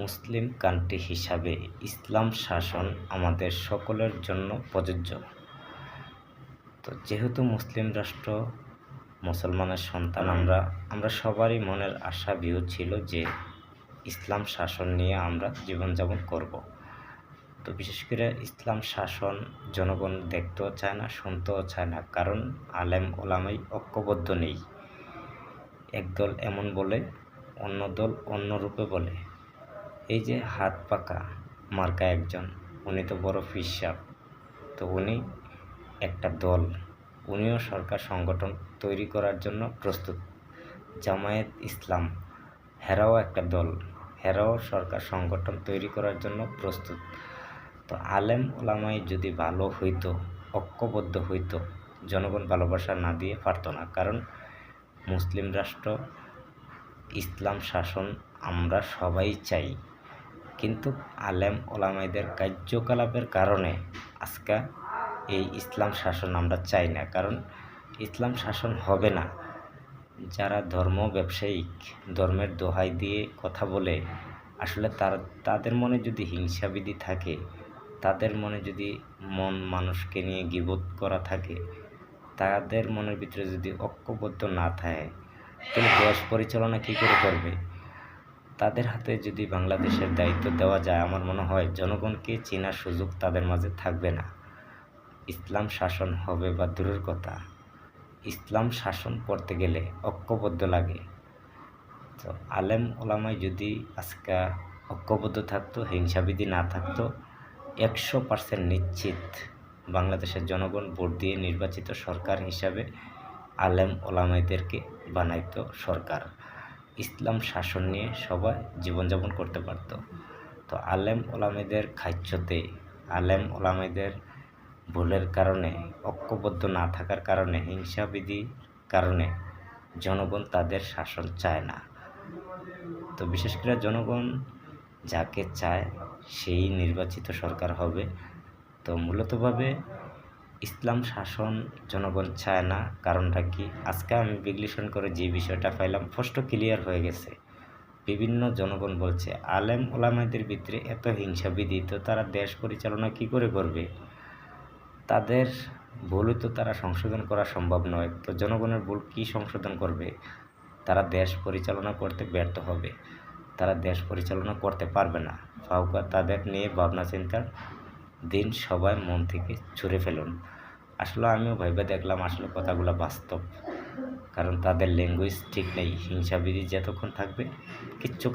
মুসলিম country হিসাবে ইসলাম শাসন আমাদের সকলের জন্য প্রযোজ্য। তো যেহেতু মুসলিম রাষ্ট্র, মুসলমানের সন্তান আমরা সবারই মনের আশা ভিউ ছিল যে ইসলাম শাসন নিয়ে আমরা জীবনযাপন করব। তো বিশেষ করে ইসলাম শাসন জনগণ দেখতেও চায় না, শুনতেও চায় না, কারণ আলেম ওলামাই ঐক্যবদ্ধ নেই। একদল এমন বলে, অন্য দল অন্য রূপে বলে। এই যে হাত পাকা মার্কা একজন, উনি তো বড় পীর সাহেব, তো উনি একটা দল, উনিও সরকার সংগঠন তৈরি করার জন্য প্রস্তুত। জামায়াত ইসলাম, হেরাও একটা দল, হেরাও সরকার সংগঠন তৈরি করার জন্য প্রস্তুত। তো আলেম ওলামাই যদি ভালো হইতো, ঐক্যবদ্ধ হইতো, জনগণ ভালোবাসা না দিয়ে পারতো না। কারণ মুসলিম রাষ্ট্র, ইসলাম শাসন আমরা সবাই চাই, কিন্তু আলেম ওলামাইদের কার্যকলাপের কারণে আজকে এই ইসলাম শাসন আমরা চাই না। কারণ ইসলাম শাসন হবে না। যারা ধর্ম ব্যবসায়িক, ধর্মের দোহাই দিয়ে কথা বলে, আসলে তাদের মনে যদি হিংসাবিধি থাকে, তাদের মনে যদি মন মানুষকে নিয়ে গীবত করা থাকে, তাদের মনের ভিতরে যদি ঐক্যবদ্ধ না থাকে, তাহলে দেশ পরিচালনা কী করে করবে? তাদের হাতে যদি বাংলাদেশের দায়িত্ব দেওয়া যায়, আমার মনে হয় জনগণকে চেনার সুযোগ তাদের মাঝে থাকবে না। ইসলাম শাসন হবে বা দূরের কথা, ইসলাম শাসন করতে গেলে ঐক্যবদ্ধ লাগে। তো আলেম ওলামায় যদি আজকে ঐক্যবদ্ধ থাকতো, হিংসাবিধি না থাকতো, 100% নিশ্চিত বাংলাদেশের জনগণ ভোট দিয়ে নির্বাচিত সরকার হিসাবে আলেম ওলামাইদেরকে বানাইতো সরকার। ইসলাম শাসন নিয়ে সবাই জীবনযাপন করতে পারত। তো আলেম ওলামাইদের খাইচ্ছতে, আলেম ওলামাইদের ভুলের কারণে, ঐক্যবদ্ধ না থাকার কারণে, হিংসাবিধির কারণে জনগণ তাদের শাসন চায় না। তো বিশেষ করে জনগণ যাকে চায় সেই নির্বাচিত সরকার হবে। তো মূলতভাবে ইসলাম শাসন জনগণ চায় না। কারণটা কি? আজকে আমি বিশ্লেষণ করে যে বিষয়টা পাইলাম, স্পষ্ট ক্লিয়ার হয়ে গেছে। বিভিন্ন জনগণ বলছে আলেম ওলামাদের ভিতরে এত হিংসাবিধি, তো তারা দেশ পরিচালনা কি করে করবে? তাদের ভুলই তো তারা সংশোধন করা সম্ভব নয়। তো জনগণের ভুল কি সংশোধন করবে? তারা দেশ পরিচালনা করতে ব্যর্থ হবে, তারা দেশ পরিচালনা করতে পারবে না। ফাউকা তাদের নিয়ে ভাবনা চিন্তার দিন সবাই মন থেকে ছুঁড়ে ফেলুন। আসলে আমিও ভেবে দেখলাম, আসলে কথাগুলো বাস্তব। কারণ তাদের ল্যাঙ্গুয়েজ ঠিক নেই। হিংসাবিধি যতক্ষণ থাকবে কিচ্ছু